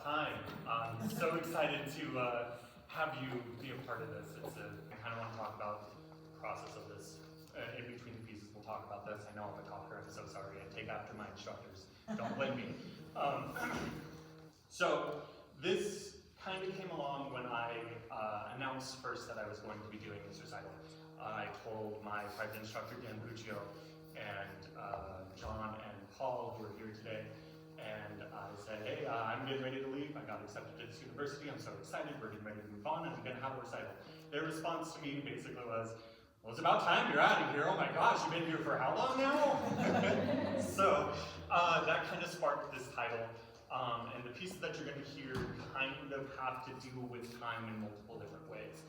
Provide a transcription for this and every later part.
Hi, I'm so excited to have you be a part of this. I kind of want to talk about the process of this. In between the pieces, we'll talk about this. I know I'm a talker, I'm so sorry. I take after my instructors. Don't blame me. So this kind of came along when I announced first that I was going to be doing this recital. I told my private instructor, Dan Puccio, and John and Paul, who are here today, and I said, hey, I'm getting ready to leave. I got accepted to this university. I'm so excited. We're getting ready to move on, and I'm going to have a recital. Their response to me basically was, well, it's about time you're out of here. Oh my gosh, you've been here for how long now? So that kind of sparked this title. And the pieces that you're going to hear kind of have to do with time in multiple different ways.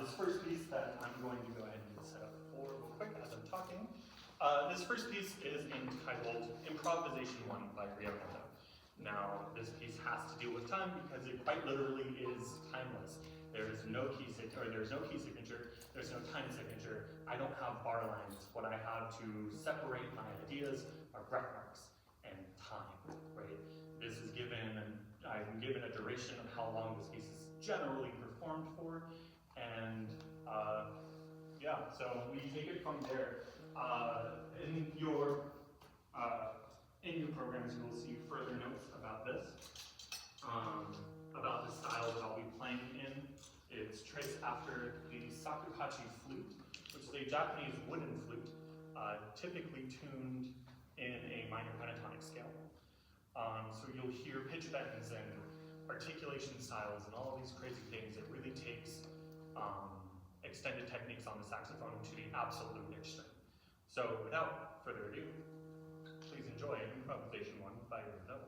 This first piece that I'm going to go ahead and set up for real quick as I'm talking. This first piece is entitled Improvisation 1 by Recital. Now, this piece has to do with time because it quite literally is timeless. There is no key signature, there's no time signature. I don't have bar lines. What I have to separate my ideas are breath marks and time, right? This is I'm given a duration of how long this piece is generally performed for, and yeah, so we take it from there. In your programs, you will see further notes about this, about the style that I'll be playing in. It's traced after the shakuhachi flute, which is a Japanese wooden flute, typically tuned in a minor pentatonic scale. So you'll hear pitch bends and articulation styles and all of these crazy things. It really takes extended techniques on the saxophone to the absolute extreme. So without further ado, please enjoy Improvisation 1 by Recital.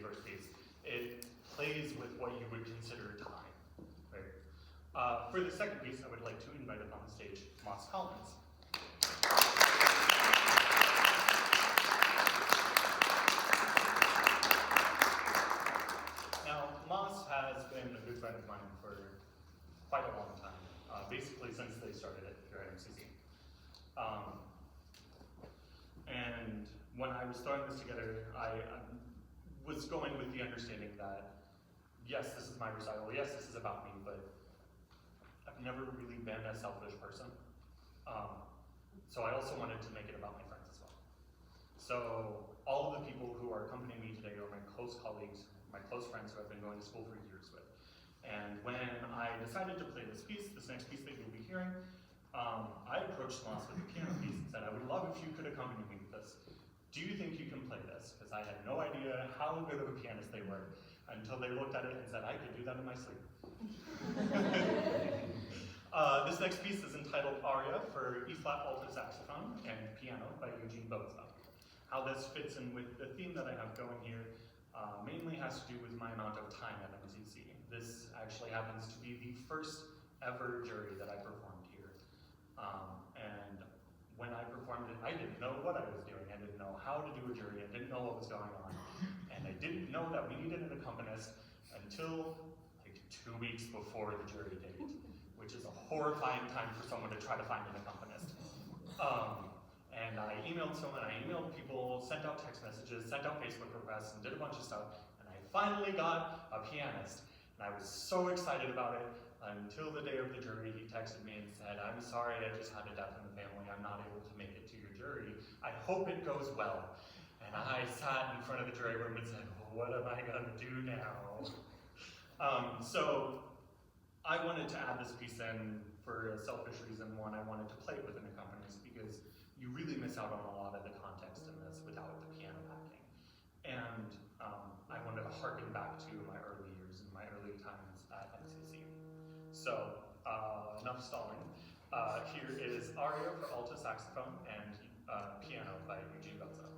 first piece. It plays with what you would consider time, right? For the second piece, I would like to invite up on the stage Moss Collins. Now, Moss has been a good friend of mine for quite a long time, basically since they started it here at MCC. And when I was throwing this together, I was going with the understanding that, yes, this is my recital, yes, this is about me, but I've never really been a selfish person. So I also wanted to make it about my friends as well. So all of the people who are accompanying me today are my close colleagues, my close friends who I've been going to school for years with. And when I decided to play this piece, this next piece that you'll be hearing, I approached Moss with the piano piece and said, I would love if you could accompany me with this. Do you think you can play this? Because I had no idea how good of a pianist they were until they looked at it and said, I could do that in my sleep. This next piece is entitled Aria for E-flat alto saxophone and piano by Eugene Boza. How this fits in with the theme that I have going here mainly has to do with my amount of time at MCC. This actually happens to be the first ever jury that I performed here. And when I performed it, I didn't know what I was doing. I didn't know how to do a jury. I didn't know what was going on. And I didn't know that we needed an accompanist until like 2 weeks before the jury date, which is a horrifying time for someone to try to find an accompanist. And I emailed someone, I emailed people, sent out text messages, sent out Facebook requests, and did a bunch of stuff. And I finally got a pianist. And I was so excited about it until the day of the jury. He texted me and said, I'm sorry, I just had a death in the family. I'm not able to make it to your jury. I hope it goes well. And I sat in front of the jury room and said, what am I going to do now? So I wanted to add this piece in for a selfish reason. One, I wanted to play it with an accompanist because you really miss out on a lot of the context in this without the piano backing. And I wanted to harken back to my early years and my early times at MCC. So, enough stalling. Here is Aria for alto saxophone and piano by Eugene Boza.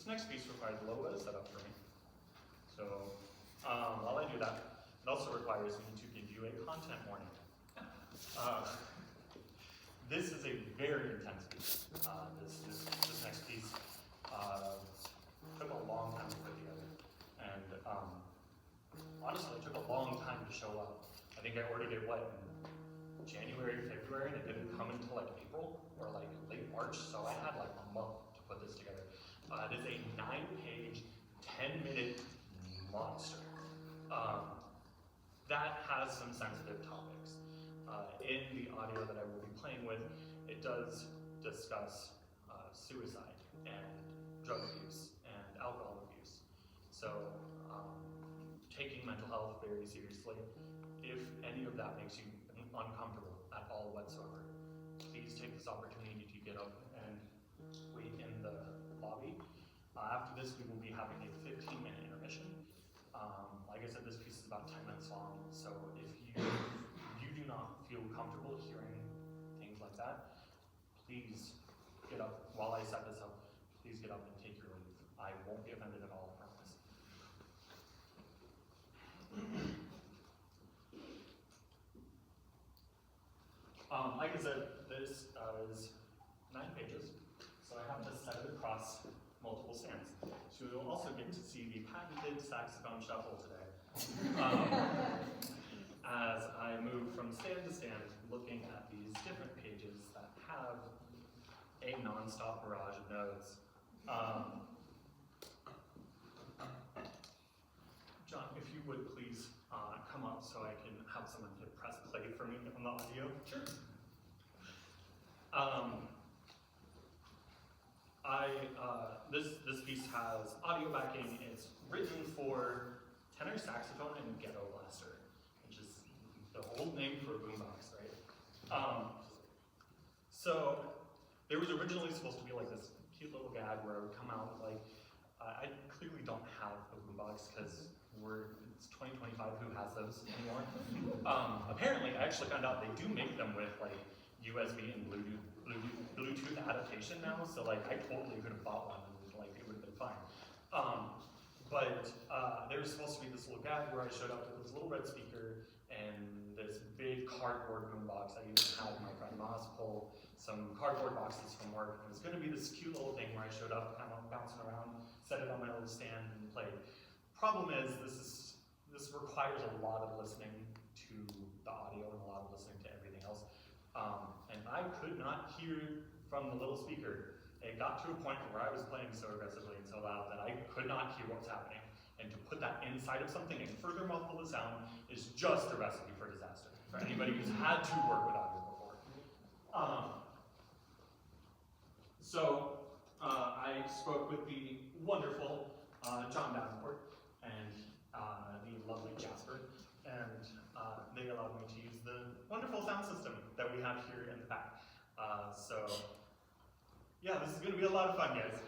next piece requires a little bit of setup for me. So while I do that, it also requires me to give you a content warning. This is a very intense piece. This next piece took a long time to put together. And honestly, it took a long time to show up. I think I ordered it, in January, February, and it didn't come until like April or like late March, so I had like a month to put this together. It is a 9-page, 10-minute monster. That has some sensitive topics. In the audio that I will be playing with, it does discuss suicide and drug abuse and alcohol abuse. So taking mental health very seriously. If any of that makes you uncomfortable at all whatsoever, please take this opportunity to get up and wait in the lobby. After this, we will be having a 15-minute intermission. Like I said, this piece is about 10 minutes long, so if you do not feel comfortable hearing things like that, please get up. While I set this up, please get up and take your leave. I won't be offended at all, I promise. Like I said, this is 9 pages, so I have to set it across multiple stands. So you'll also get to see the patented saxophone shuffle today. As I move from stand to stand, looking at these different pages that have a non-stop barrage of notes. John, if you would please come up so I can have someone hit press play for me on the audio. Sure. This piece has audio backing. It's written for tenor saxophone and ghetto blaster, which is the old name for a boombox, right? So there was originally supposed to be like this cute little gag where I would come out like, I clearly don't have a boombox because it's 2025, who has those anymore? Apparently, I actually found out they do make them with like USB and Bluetooth adaptation now, so like I totally could have bought one and like it would have been fine. But there was supposed to be this little gag where I showed up with this little red speaker and this big cardboard boombox. I even had my friend Moss pull some cardboard boxes from work. It was going to be this cute little thing where I showed up, kind of bouncing around, set it on my little stand, and played. Problem is, this requires a lot of listening to the audio and a lot of listening to everything else. And I could not hear from the little speaker. It got to a point where I was playing so aggressively and so loud that I could not hear what was happening. And to put that inside of something and further muffle the sound is just a recipe for disaster for anybody who's had to work with audio before. So I spoke with the wonderful John Davenport and the lovely Jasper, and they allowed me to use the wonderful sound system that we have here in the back. So yeah, this is going to be a lot of fun, guys.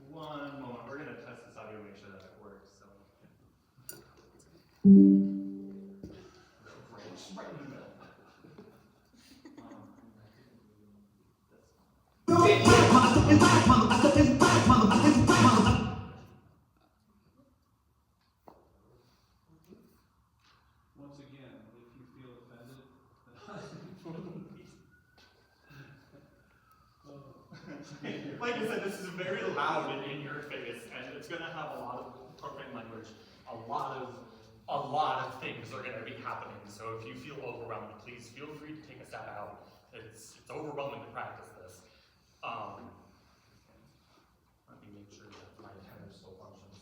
One moment, we're going to test this audio, make sure that it works. So, right in the middle. Once again, if you feel offended, like I said, this is very loud and in your face, and it's going to have a lot of profane language. A lot of things are going to be happening. So if you feel overwhelmed, please feel free to take a step out. It's overwhelming to practice this. Let me make sure that my tenor still functions.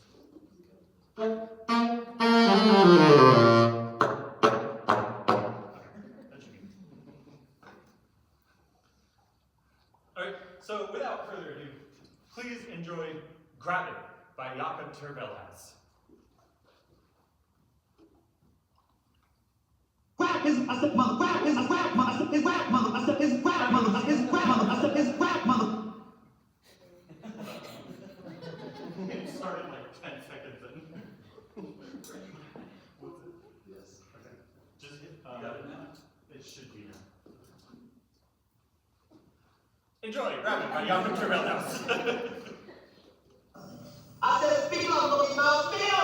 Alright, so without further ado, please enjoy Grab It by Jakob Tervelhas. Rap is I said mother, rap is a rap mother, I said is rap mother, I said is rap mother, I said is rap mother, I said is rap mother. started like 10 seconds in. What's it? Yes. Okay. Just hit, You got it now? it should be now. Enjoy, Rabbit by Young Trail House. I said, feel on the mouth, feel!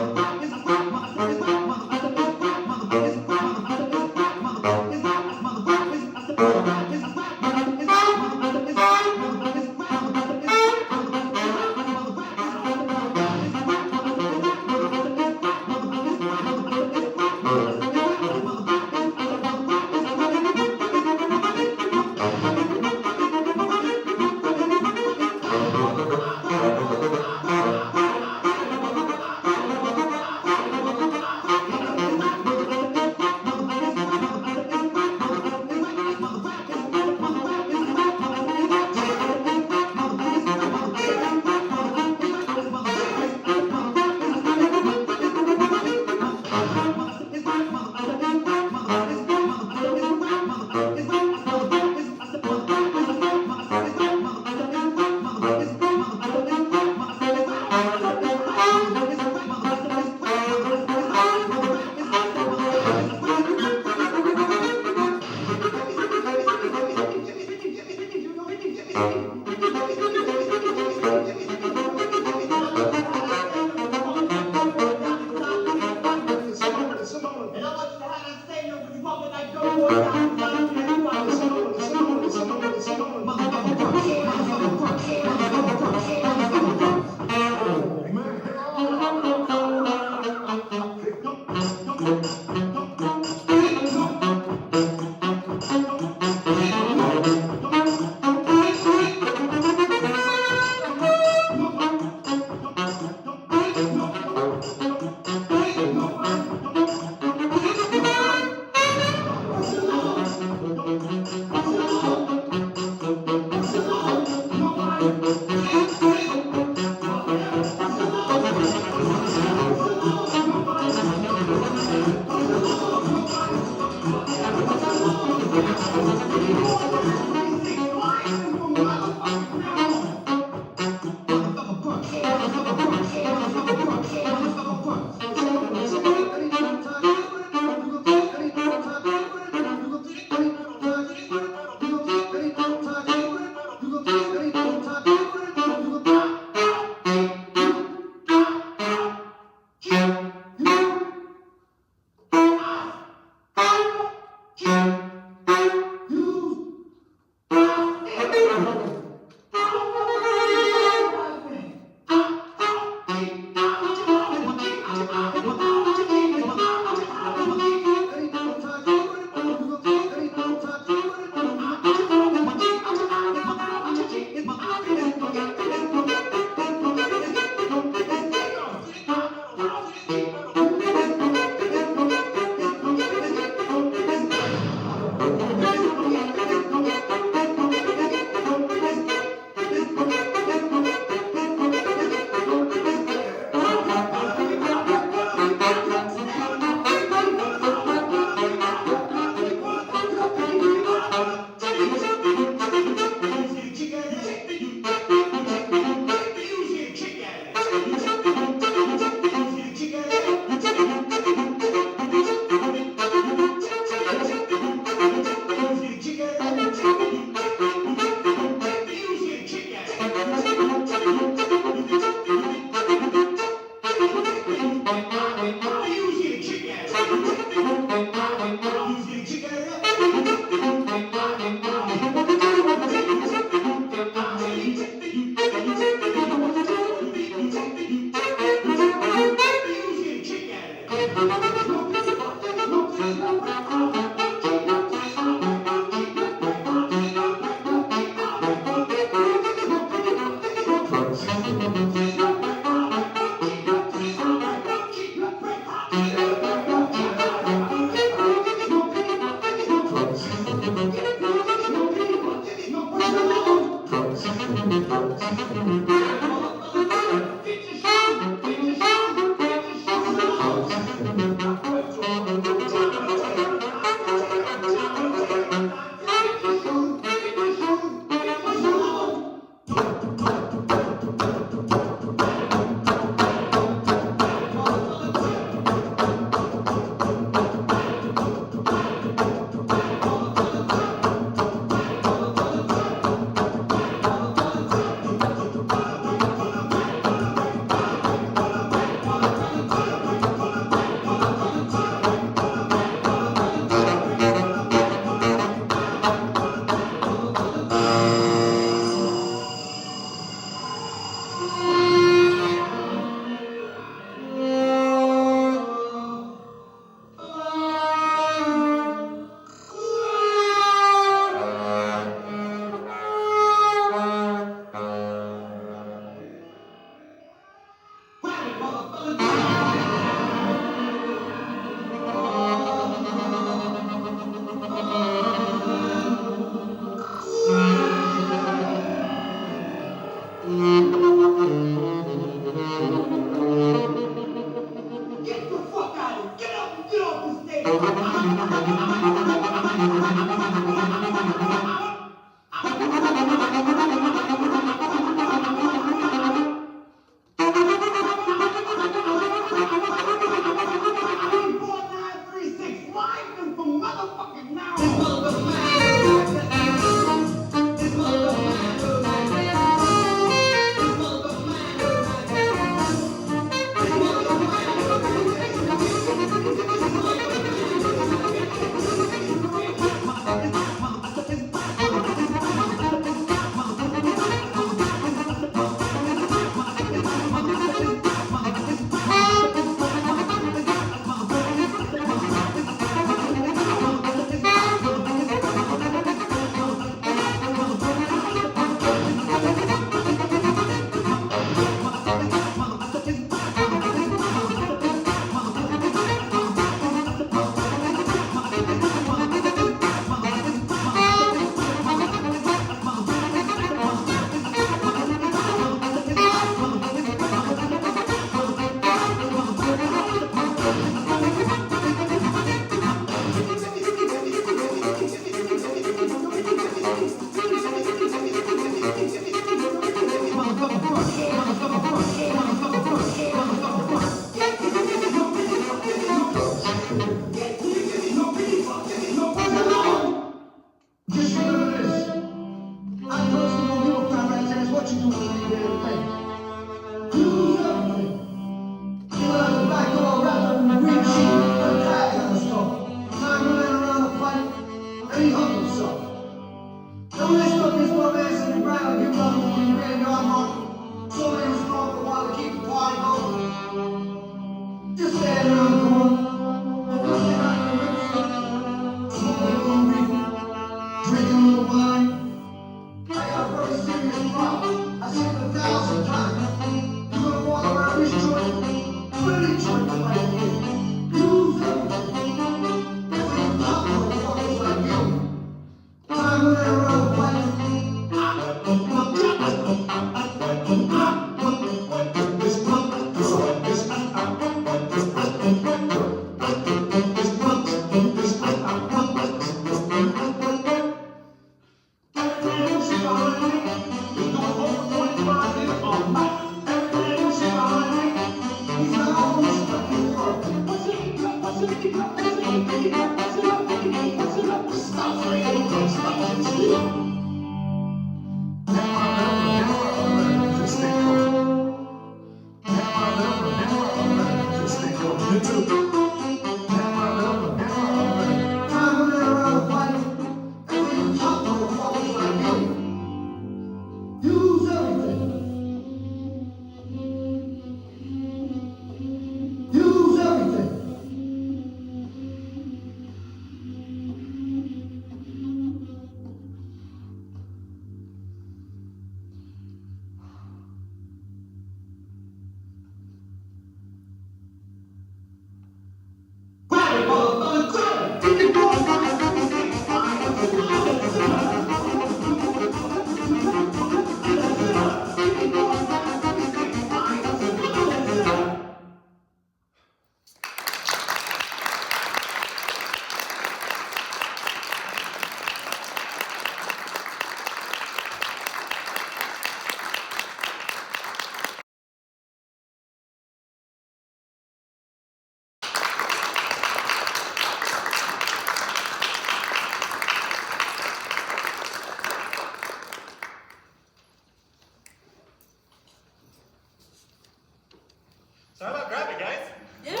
So how about grab it, guys? Yeah.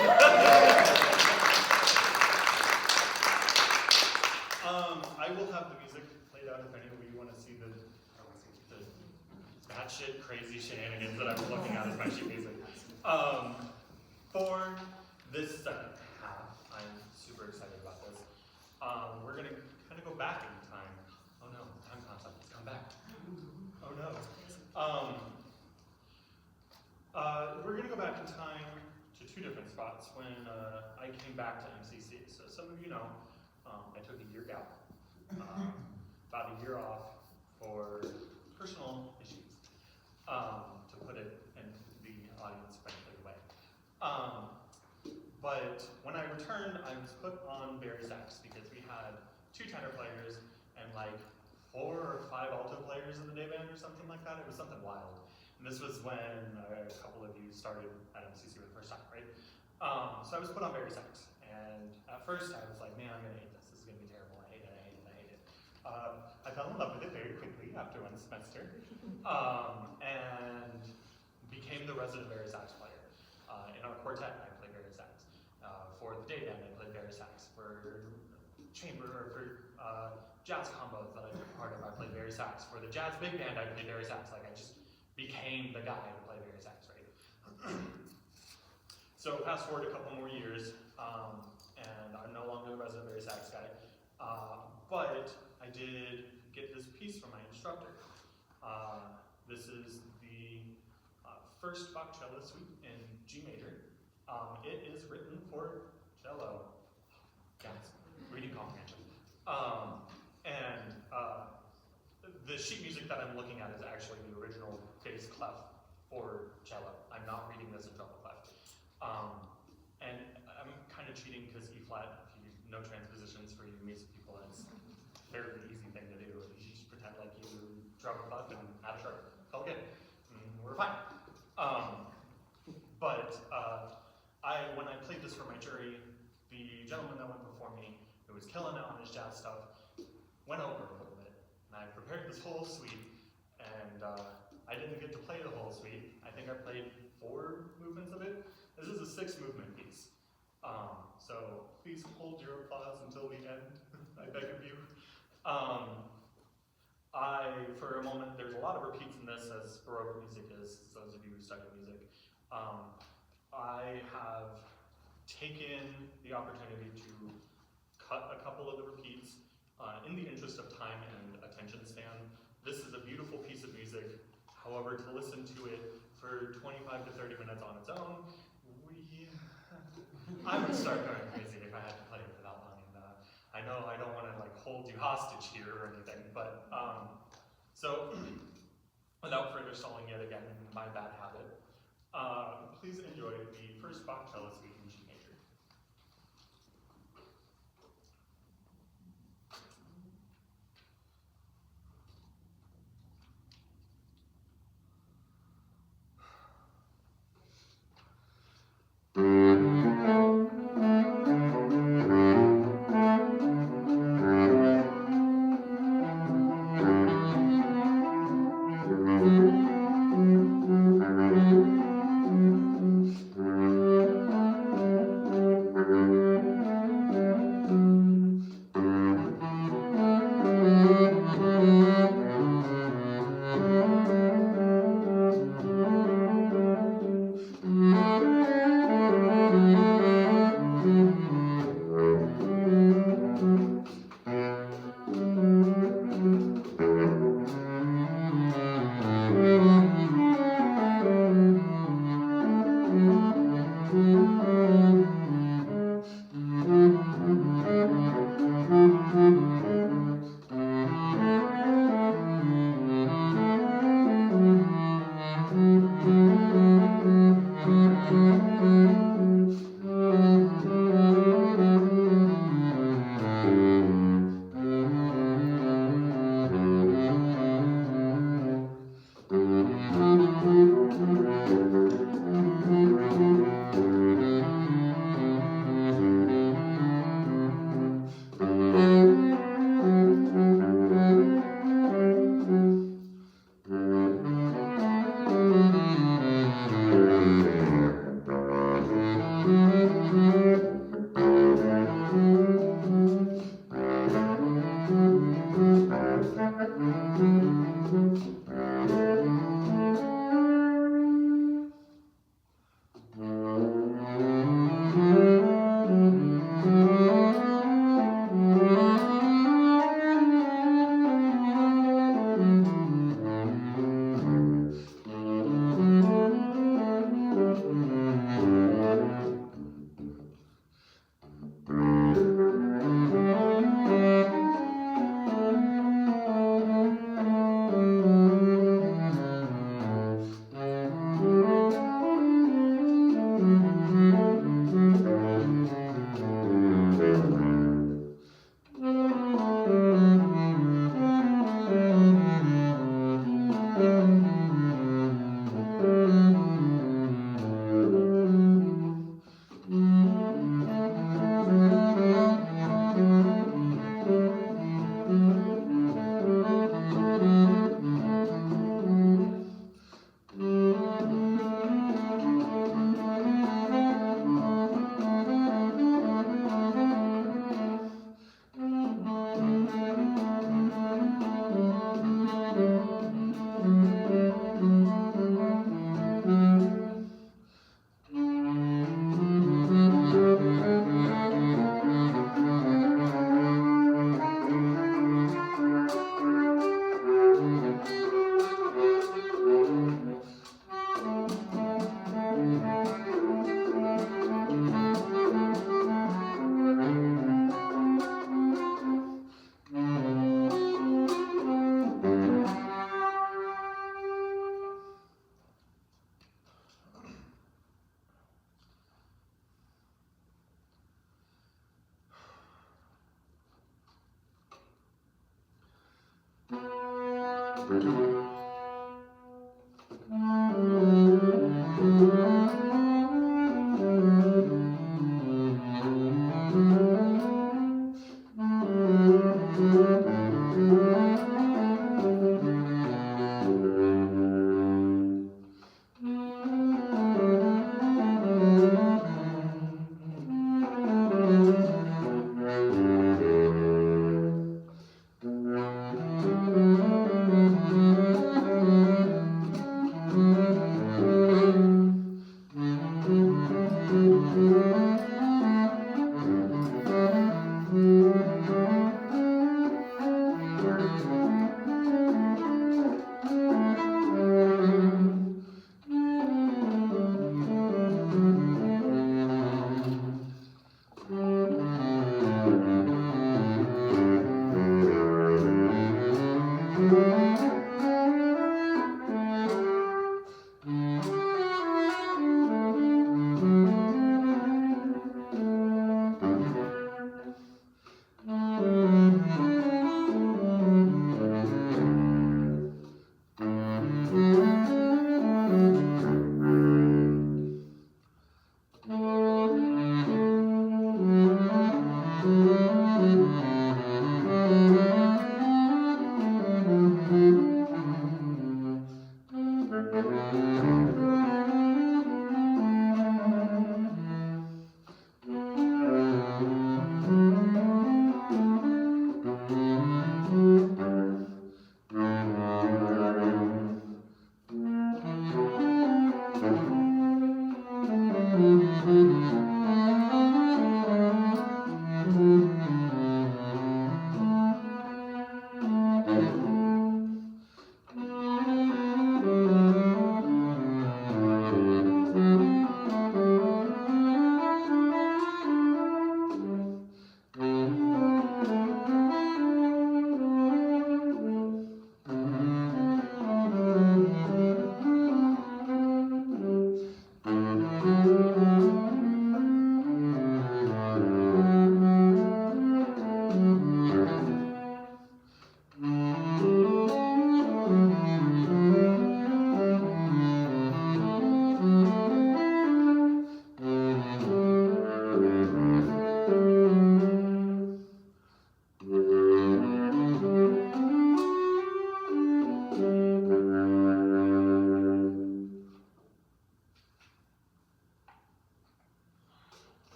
I will have the music played out if any of you want to see the batshit crazy shenanigans that I was looking at as my sheet music. For this second half, I'm super excited about this. We're gonna kind of go back in time. Oh no, time concept has come back. Oh no. We're gonna go back in time to two different spots when I came back to MCC. So some of you know, I took a year gap, about a year off for personal issues, to put it in the audience friendly way. But when I returned, I was put on Barry sax because we had 2 tenor players and like 4 or 5 alto players in the day band or something like that. It was something wild. And this was when a couple of you started at MCC for the first time, right? So I was put on Barry sax. And at first I was like, man, I'm gonna hate this. This is gonna be terrible. I hate it, I hate it, I hate it. I fell in love with it very quickly after 1 semester. And became the resident Barry sax player. In our quartet, I played Barry sax. For the day band, I played Barry sax. For chamber, or for jazz combos that I took part of, I played Barry sax. For the jazz big band, I played Barry sax. Like, I just became the guy to play Barry sax, right? So fast forward a couple more years, and I'm no longer the resident Barry sax guy. But I did get this piece from my instructor. This is the first Bach cello suite in G major. It is written for cello. Yes, reading comprehension. The sheet music that I'm looking at is actually the original bass clef for cello. I'm not reading this in treble clef. And I'm kind of cheating because E flat, if you know transpositions for you Mesa people, it's a fairly easy thing to do. You just pretend like you treble clef and add a sharp. It's all good. We're fine. When I played this for my jury, the gentleman that went before me, who was killing it on his jazz stuff, went over a little bit. And I prepared this whole suite, and I didn't get to play the whole suite. I think I played 4 movements of it. This is a 6-movement piece. So please hold your applause until the end, I beg of you. For a moment, there's a lot of repeats in this, as Baroque music is, those of you who study music. I have taken the opportunity to cut a couple of the repeats in the interest of time and attention span. This is a beautiful piece of music. However, to listen to it for 25 to 30 minutes on its own, I would start going crazy if I had to play it for that long. And I know I don't want to like hold you hostage here or anything, but so without further stalling yet again, my bad habit, please enjoy the first Bach cello suite in G major.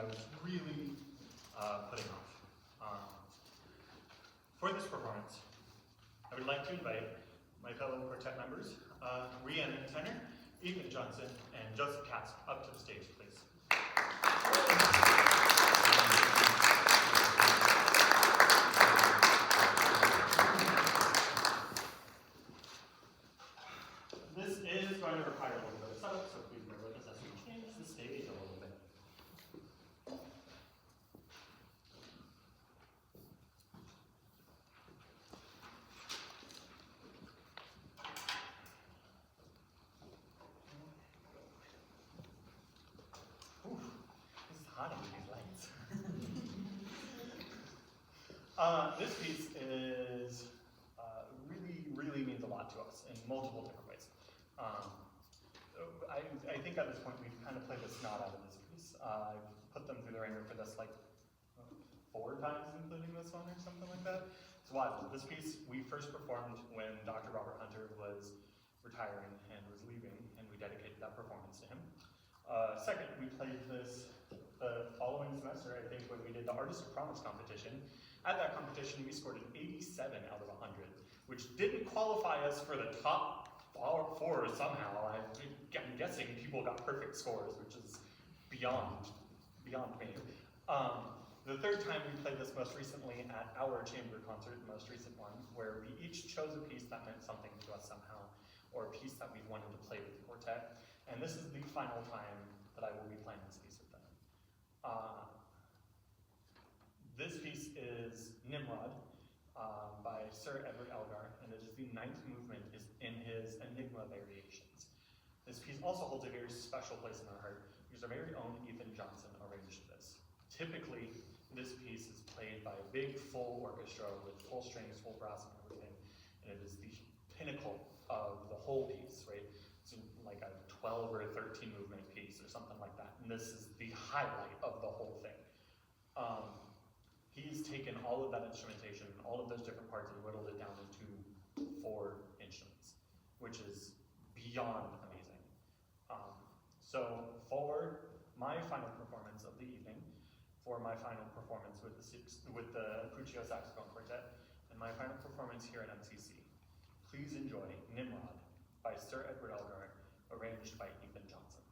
I was really putting off. For this performance, I would like to invite my fellow quartet members, Rhiannon Tenner, Ethan Johnson, and Joseph Katz up to the stage, please. This is going to require a little bit of setup, so please bear with us as we change the stage a little bit. Ooh, this is hot under these lights. This piece is really means a lot to us in multiple different ways. I think at this point we've kind of played the snot out of this piece. I've put them through the ringer for this like 4 times, including this one or something like that. It's wild. This piece we first performed when Dr. Robert Hunter was retiring and was leaving, and we dedicated that performance to him. Second, we played this the following semester, I think, when we did the Artist of Promise competition. At that competition, we scored an 87 out of 100, which didn't qualify us for the top 4 somehow. I'm guessing people got perfect scores, which is beyond me. The third time we played this most recently at our chamber concert, the most recent one, where we each chose a piece that meant something to us somehow, or a piece that we wanted to play with the quartet. And this is the final time that I will be playing this piece with them. This piece is Nimrod by Sir Edward Elgar, and it is the 9th movement in his Enigma variations. This piece also holds a very special place in our heart because our very own Ethan Johnson arranged this. Typically, this piece is played by a big full orchestra with full strings, full brass, and everything, and it is the pinnacle of the whole piece, right? It's like a 12 or a 13 movement piece or something like that, and this is the highlight of the whole thing. He's taken all of that instrumentation, all of those different parts, and whittled it down into 4 instruments, which is beyond amazing. So for my final performance of the evening, for my final performance with the Puccio Saxophone Quartet, and my final performance here at MCC, please enjoy Nimrod by Sir Edward Elgar, arranged by Ethan Johnson.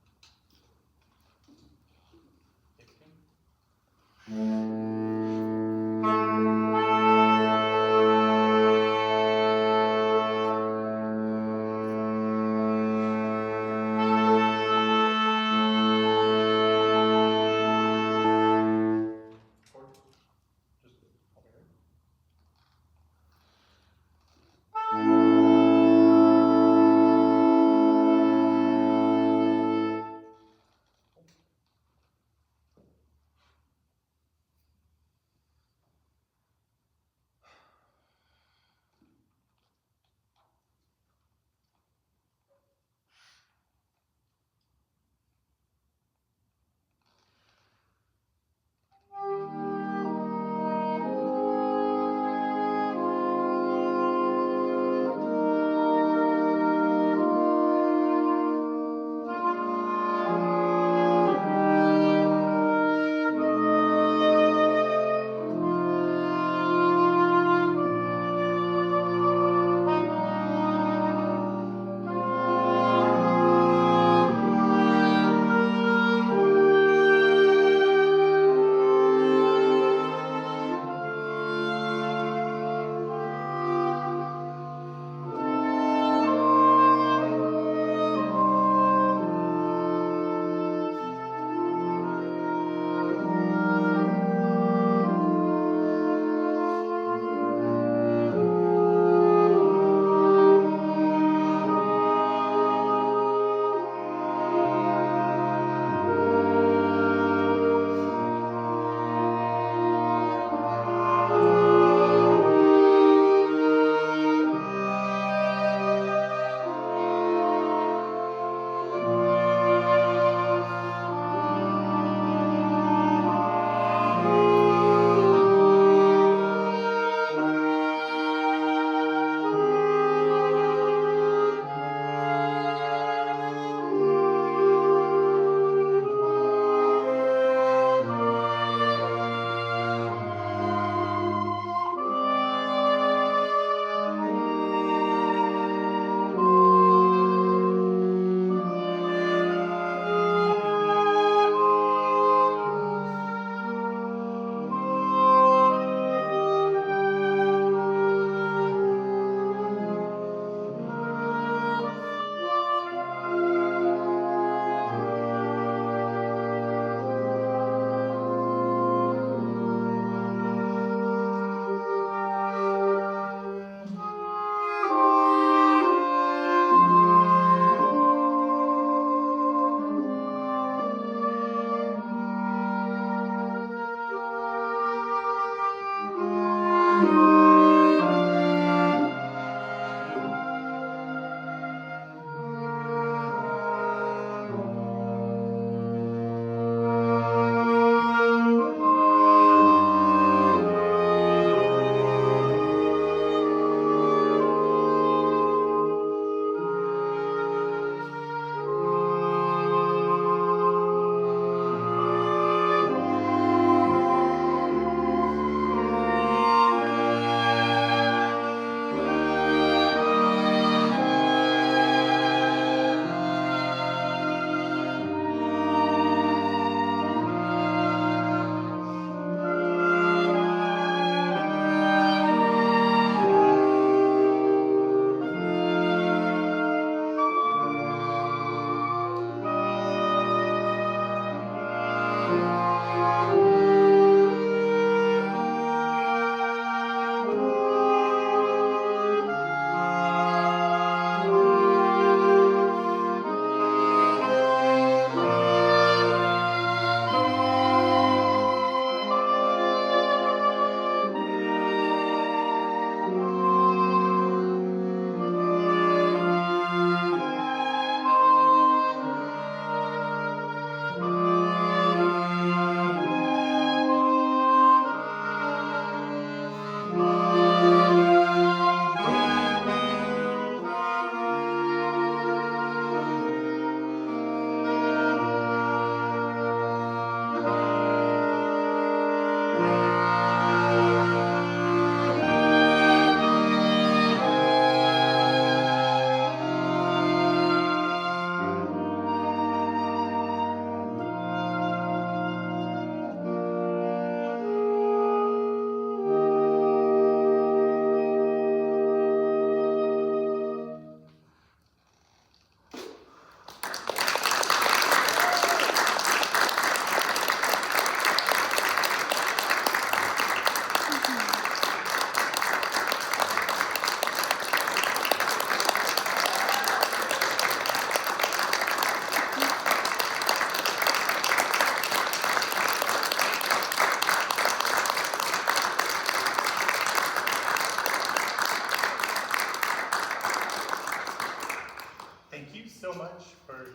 so much for,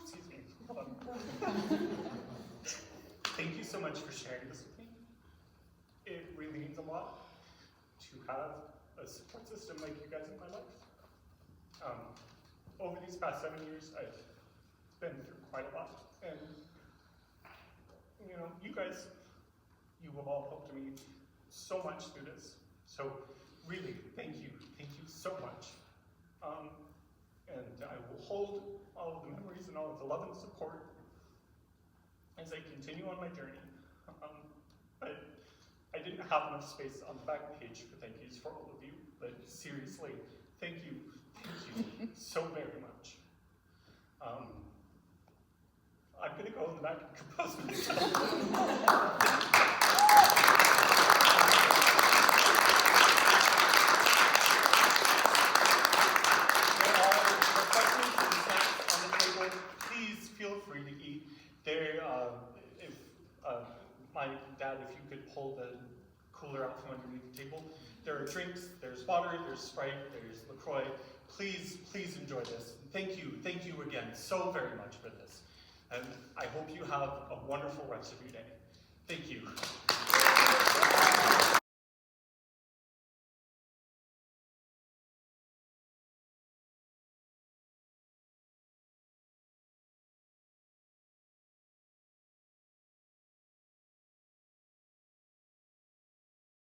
excuse me, hold on. Thank you so much for sharing this with me. It really means a lot to have a support system like you guys in my life. Over these past 7 years, I've been through quite a lot, and you know, you guys, you have all helped me so much through this. So really, thank you so much. And I will hold all of the memories and all of the love and support as I continue on my journey. But I didn't have enough space on the back page for thank yous for all of you, but seriously, thank you so very much. I'm gonna go in the back and compose myself. Please feel free to eat. There, my dad, if you could pull the cooler out from underneath the table. There are drinks, there's water, there's Sprite, there's LaCroix. Please enjoy this. Thank you again so very much for this. And I hope you have a wonderful rest of your day. Thank you.